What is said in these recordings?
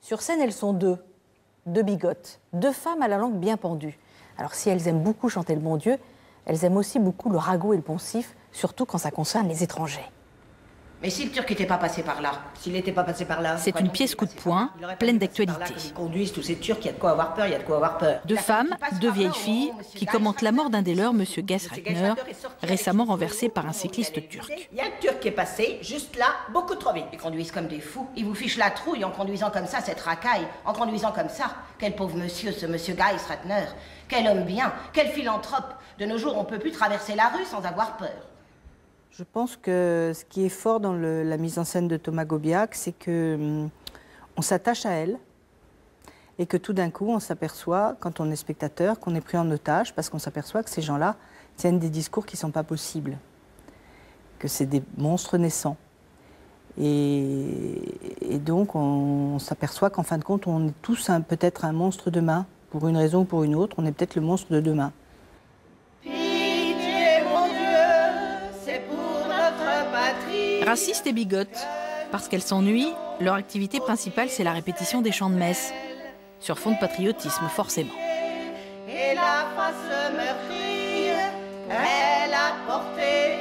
Sur scène, elles sont deux bigotes, deux femmes à la langue bien pendue. Alors si elles aiment beaucoup chanter le bon Dieu, elles aiment aussi beaucoup le ragot et le poncif, surtout quand ça concerne les étrangers. Mais si le Turc n'était pas passé par là, s'il n'était pas passé par là... C'est une pièce coup de poing, pleine d'actualité. Ils conduisent tous ces Turcs, il y a de quoi avoir peur, il y a de quoi avoir peur. Deux femmes, deux vieilles filles, qui commentent la mort d'un des leurs, M. Geisratner, récemment renversé par un cycliste turc. Il y a un Turc qui est passé, juste là, beaucoup trop vite. Ils conduisent comme des fous. Ils vous fichent la trouille en conduisant comme ça, cette racaille. En conduisant comme ça. Quel pauvre monsieur, ce monsieur Geisratner. Quel homme bien, quel philanthrope. De nos jours, on ne peut plus traverser la rue sans avoir peur. Je pense que ce qui est fort dans la mise en scène de Thomas Gobiac, c'est qu'on s'attache à elle et que tout d'un coup, on s'aperçoit, quand on est spectateur, qu'on est pris en otage parce qu'on s'aperçoit que ces gens-là tiennent des discours qui ne sont pas possibles, que c'est des monstres naissants. Et donc, on s'aperçoit qu'en fin de compte, on est tous peut-être un monstre demain, pour une raison ou pour une autre, on est peut-être le monstre de demain. Racistes et bigotes, parce qu'elles s'ennuient, leur activité principale c'est la répétition des chants de messe, sur fond de patriotisme forcément. Et la face meurtrie, elle a porté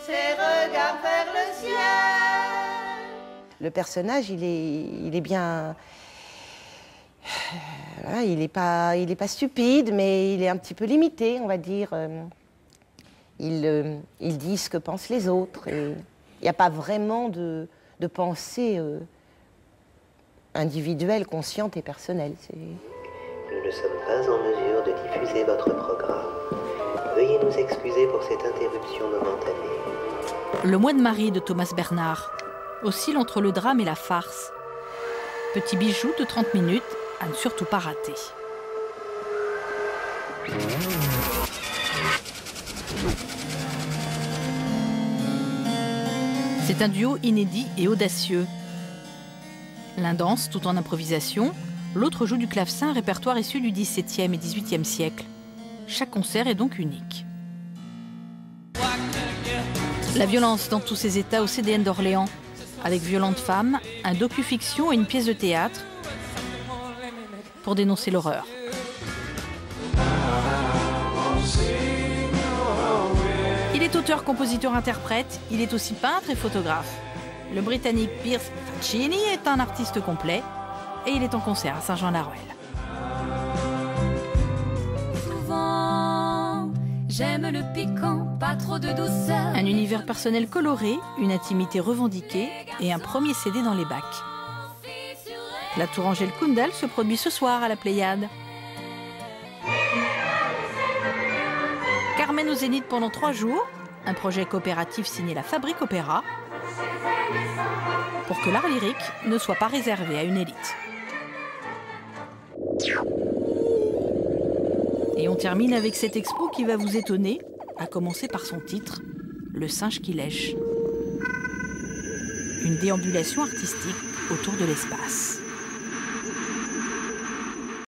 ses regards vers le ciel. Le personnage, il est bien... il n'est pas stupide, mais il est un petit peu limité, on va dire. Il dit ce que pensent les autres. Il n'y a pas vraiment de pensée individuelle, consciente et personnelle. Nous ne sommes pas en mesure de diffuser votre programme. Veuillez nous excuser pour cette interruption momentanée. Le mois de Marie de Thomas Bernhard oscille entre le drame et la farce. Petit bijou de 30 minutes à ne surtout pas rater. C'est un duo inédit et audacieux. L'un danse tout en improvisation, l'autre joue du clavecin, répertoire issu du XVIIe et XVIIIe siècle. Chaque concert est donc unique. La violence dans tous ses états au CDN d'Orléans, avec Violentes femmes, un docu-fiction et une pièce de théâtre pour dénoncer l'horreur. Il est auteur, compositeur, interprète, il est aussi peintre et photographe. Le Britannique Piers Faccini est un artiste complet et il est en concert à Saint-Jean-la-Ruelle. Souvent, j'aime le piquant, pas trop de douceur. Un univers personnel coloré, une intimité revendiquée et un premier CD dans les bacs. La Tourangelle Kundal se produit ce soir à la Pléiade. Carmen au Zénith pendant 3 jours, un projet coopératif signé la Fabrique Opéra, pour que l'art lyrique ne soit pas réservé à une élite. Et on termine avec cette expo qui va vous étonner, à commencer par son titre, Le singe qui lèche. Une déambulation artistique autour de l'espace.